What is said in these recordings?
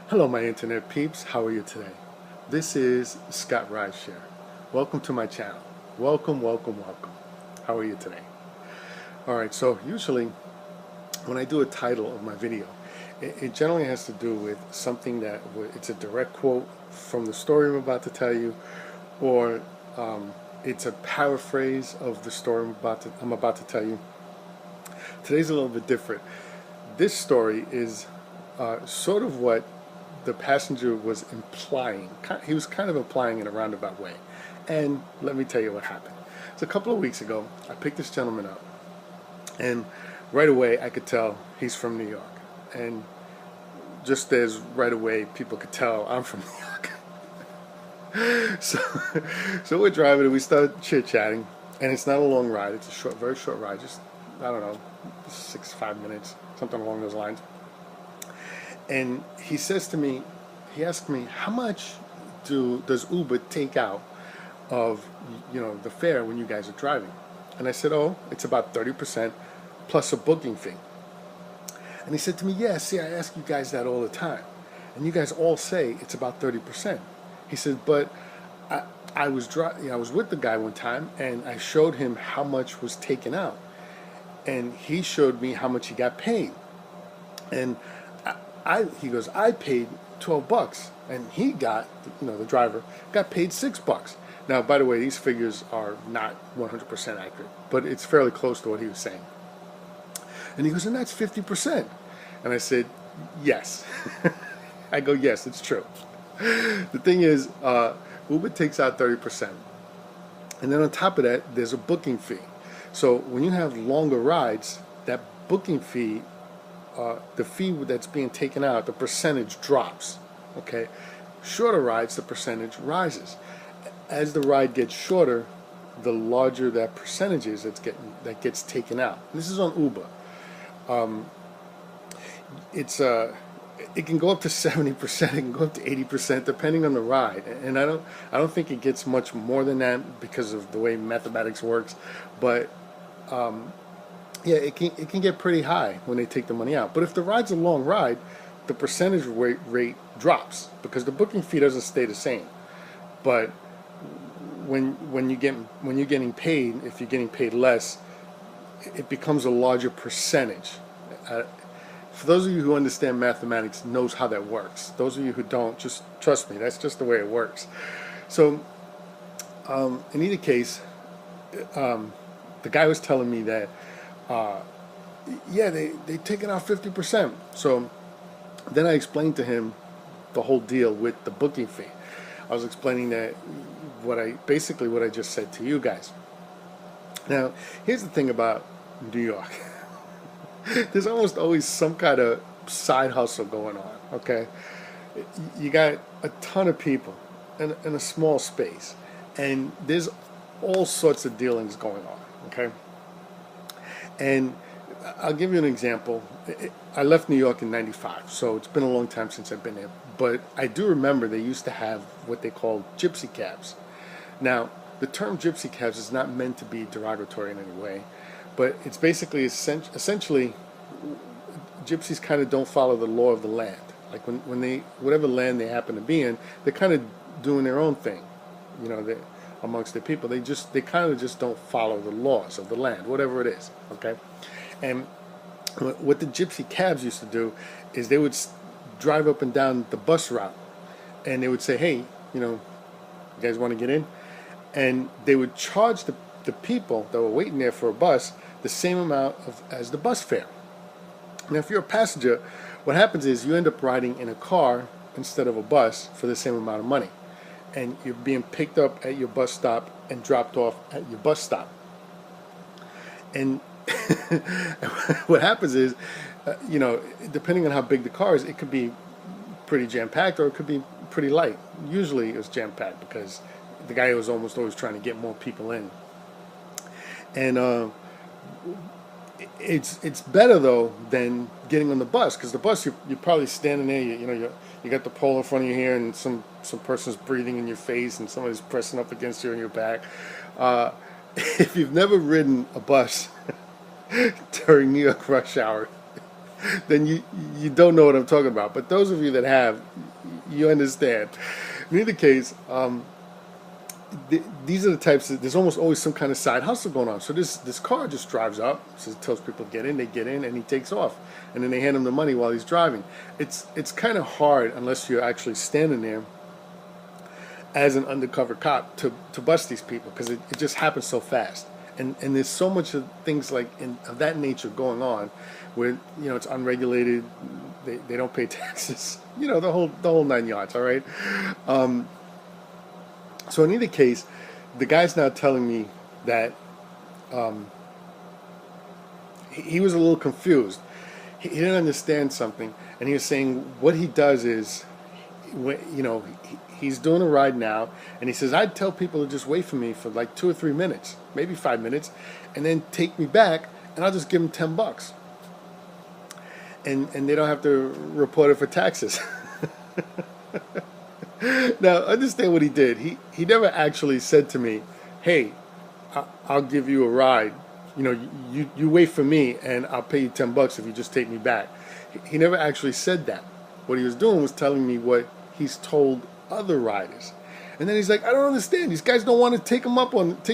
Hello, my internet peeps. How are you today? This is Scott Rideshare. Welcome to my channel. Welcome, welcome, welcome. How are you today? All right, so usually when I do a title of my video, it generally has to do with something that it's a direct quote from the story I'm about to tell you, or it's a paraphrase of the story I'm about to tell you. Today's a little bit different. This story is sort of what the passenger was implying. He was kind of implying in a roundabout way. And let me tell you what happened. So a couple of weeks ago, I picked this gentleman up, and right away I could tell he's from New York. And just as right away people could tell I'm from New York. So we're driving and we start chit-chatting, and it's not a long ride. It's a short, very short ride, just, I don't know, 5 minutes, something along those lines. And he says to me, he asked me, how much does Uber take out of, the fare when you guys are driving? And I said, oh, it's about 30% plus a booking fee. And he said to me, yeah, see, I ask you guys that all the time, and you guys all say it's about 30%. He said, but I was with the guy one time, and I showed him how much was taken out, and he showed me how much he got paid. And he goes, I paid $12, and he got, the driver got paid $6. Now, by the way, these figures are not 100% accurate, but it's fairly close to what he was saying. And he goes, and that's 50%. And I said, yes. I go, yes, it's true. The thing is, Uber takes out 30%. And then on top of that, there's a booking fee. So when you have longer rides, that booking fee, the fee that's being taken out, the percentage drops. Okay, shorter rides, the percentage rises. As the ride gets shorter, the larger that percentage is that gets taken out. This is on Uber. It can go up to 70%. It can go up to 80%, depending on the ride. And I don't think it gets much more than that because of the way mathematics works. But yeah, it can get pretty high when they take the money out. But if the ride's a long ride, the percentage rate drops because the booking fee doesn't stay the same. But when you're getting paid, if you're getting paid less, it becomes a larger percentage. For those of you who understand mathematics, knows how that works. Those of you who don't, just trust me, that's just the way it works. So in either case, the guy was telling me that yeah, they taken out 50%. So then I explained to him the whole deal with the booking fee. I was explaining that what I just said to you guys. Now, here's the thing about New York. There's almost always some kind of side hustle going on, okay? You got a ton of people in a small space, and there's all sorts of dealings going on, okay? And I'll give you an example. I left New York in '95, so it's been a long time since I've been there. But I do remember they used to have what they called gypsy cabs. Now, the term gypsy cabs is not meant to be derogatory in any way, but it's basically essentially gypsies kind of don't follow the law of the land. Like when they, whatever land they happen to be in, they're kind of doing their own thing, amongst the people. They kind of just don't follow the laws of the land, whatever it is, okay? And what the gypsy cabs used to do is they would drive up and down the bus route, and they would say, hey, you guys want to get in? And they would charge the people that were waiting there for a bus the same amount as the bus fare. Now, if you're a passenger, what happens is you end up riding in a car instead of a bus for the same amount of money. And you're being picked up at your bus stop and dropped off at your bus stop. And what happens is, depending on how big the car is, it could be pretty jam-packed or it could be pretty light. Usually it's jam-packed because the guy was almost always trying to get more people in. And it's better though than getting on the bus, because the bus you're probably standing there, you got the pole in front of you here, and some person's breathing in your face and somebody's pressing up against you in your back. If you've never ridden a bus during New York rush hour, then you don't know what I'm talking about. But those of you that have, you understand. In either case, these are the types of, there's almost always some kind of side hustle going on. So this car just drives up, says, tells people to get in, they get in, and he takes off, and then they hand him the money while he's driving. It's kind of hard unless you're actually standing there as an undercover cop to bust these people, because it just happens so fast. And there's so much of things like of that nature going on, where it's unregulated, they don't pay taxes, the whole 9 yards. All right. So in either case, the guy's now telling me that he was a little confused. He didn't understand something, and he was saying what he does is, he's doing a ride now, and he says, I'd tell people to just wait for me for like 2 or 3 minutes, maybe 5 minutes, and then take me back, and I'll just give them $10, and they don't have to report it for taxes. Now, understand what he did. He never actually said to me, hey, I'll give you a ride. You wait for me, and I'll pay you $10 if you just take me back. He never actually said that. What he was doing was telling me what he's told other riders. And then he's like, I don't understand. These guys don't want to take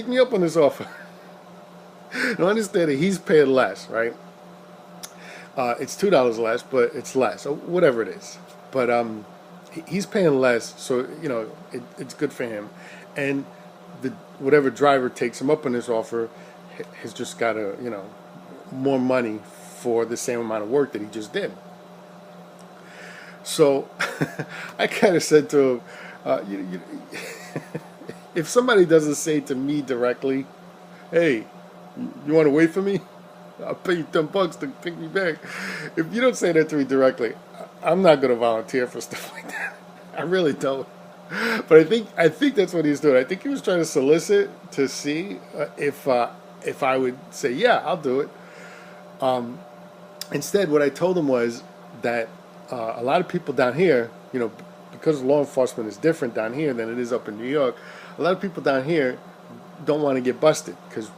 me up on this offer. Now, understand that he's paying less, right? It's $2 less, but it's less, or whatever it is. But he's paying less, so it's good for him. And whatever driver takes him up on this offer has just got more money for the same amount of work that he just did. So I kind of said to him, if somebody doesn't say to me directly, hey, you want to wait for me? I'll pay you $10 to take me back. If you don't say that to me directly, I'm not going to volunteer for stuff like that. I really don't. But I think that's what he's doing. I think he was trying to solicit to see if I would say, yeah, I'll do it. Instead, what I told him was that a lot of people down here, because law enforcement is different down here than it is up in New York, a lot of people down here don't want to get busted, because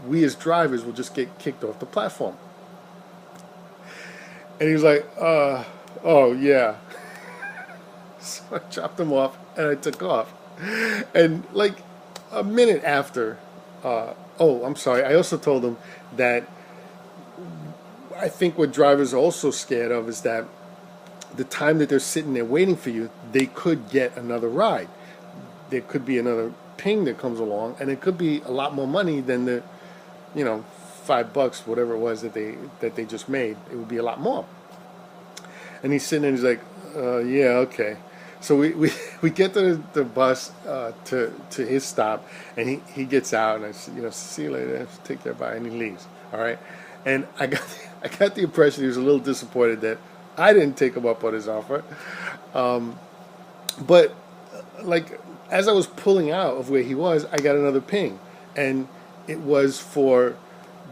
we as drivers will just get kicked off the platform. And he was like, oh, yeah. So I chopped him off, and I took off. And like a minute after, I'm sorry, I also told him that I think what drivers are also scared of is that the time that they're sitting there waiting for you, they could get another ride. There could be another ping that comes along, and it could be a lot more money than the, $5, whatever it was that they just made. It would be a lot more. And he's sitting there, and he's like, yeah, okay. So we get to the bus to his stop, and he gets out, and I said, see you later, take care, bye, and he leaves. All right. And I got the impression he was a little disappointed that I didn't take him up on his offer. But like as I was pulling out of where he was, I got another ping, and it was for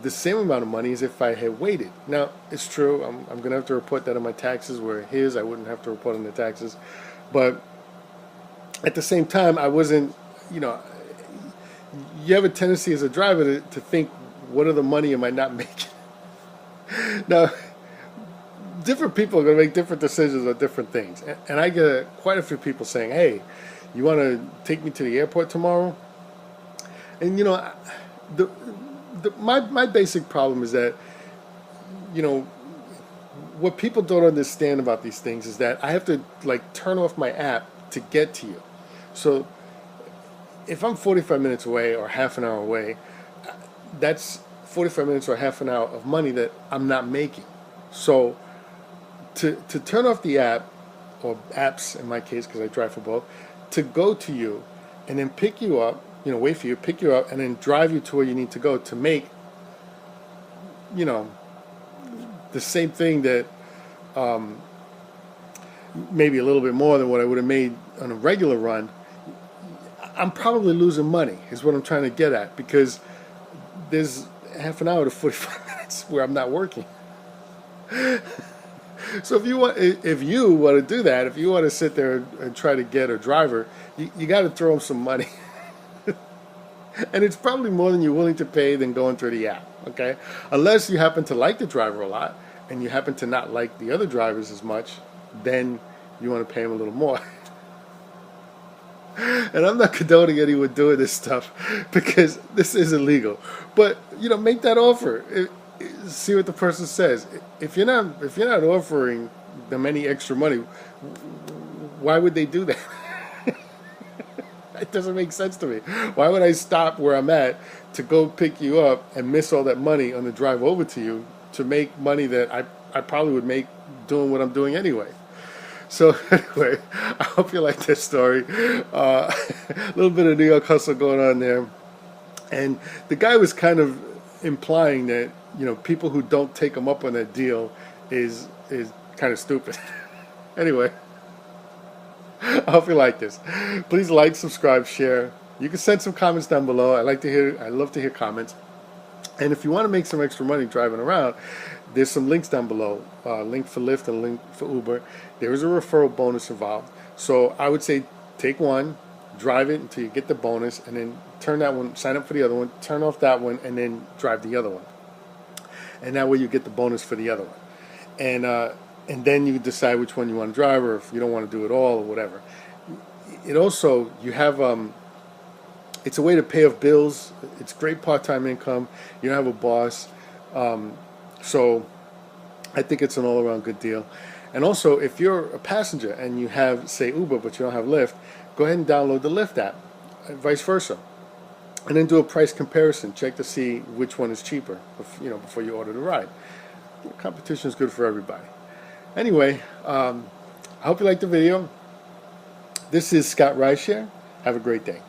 the same amount of money as if I had waited. Now, it's true, I'm going to have to report that on my taxes, where his, I wouldn't have to report on the taxes. But at the same time, I wasn't, you have a tendency as a driver to think, what are the money am I not making? Now, different people are going to make different decisions on different things. And I get quite a few people saying, hey, you want to take me to the airport tomorrow? And, my basic problem is that, what people don't understand about these things is that I have to turn off my app to get to you. So if I'm 45 minutes away or half an hour away, that's 45 minutes or half an hour of money that I'm not making. So to turn off the app, or apps in my case, because I drive for both, to go to you and then pick you up, wait for you, pick you up, and then drive you to where you need to go to make, the same thing that maybe a little bit more than what I would have made on a regular run, I'm probably losing money, is what I'm trying to get at, because there's half an hour to 45 minutes where I'm not working. So if you want to do that, if you want to sit there and try to get a driver, you got to throw them some money. And it's probably more than you're willing to pay than going through the app, okay? Unless you happen to like the driver a lot, and you happen to not like the other drivers as much, then you want to pay them a little more. And I'm not condoning anyone doing this stuff because this is illegal. But make that offer. See what the person says. If you're not offering them any extra money, why would they do that? It doesn't make sense to me. Why would I stop where I'm at to go pick you up and miss all that money on the drive over to you to make money that I probably would make doing what I'm doing anyway? So anyway, I hope you like this story. A little bit of New York hustle going on there. And the guy was kind of implying that, people who don't take him up on that deal is kind of stupid. Anyway, I hope you like this. Please like, subscribe, share. You can send some comments down below. I love to hear comments. And if you want to make some extra money driving around, there's some links down below. Link for Lyft and link for Uber. There is a referral bonus involved. So I would say take one, drive it until you get the bonus, and then turn that one, sign up for the other one, turn off that one, and then drive the other one. And that way you get the bonus for the other one. And then you decide which one you want to drive, or if you don't want to do it all or whatever. It also, you have, it's a way to pay off bills. It's great part-time income. You don't have a boss. So I think it's an all-around good deal. And also, if you're a passenger and you have, say, Uber, but you don't have Lyft, go ahead and download the Lyft app, and vice versa. And then do a price comparison. Check to see which one is cheaper, before you order the ride. Competition is good for everybody. Anyway, I hope you liked the video. This is Scott Rideshare. Have a great day.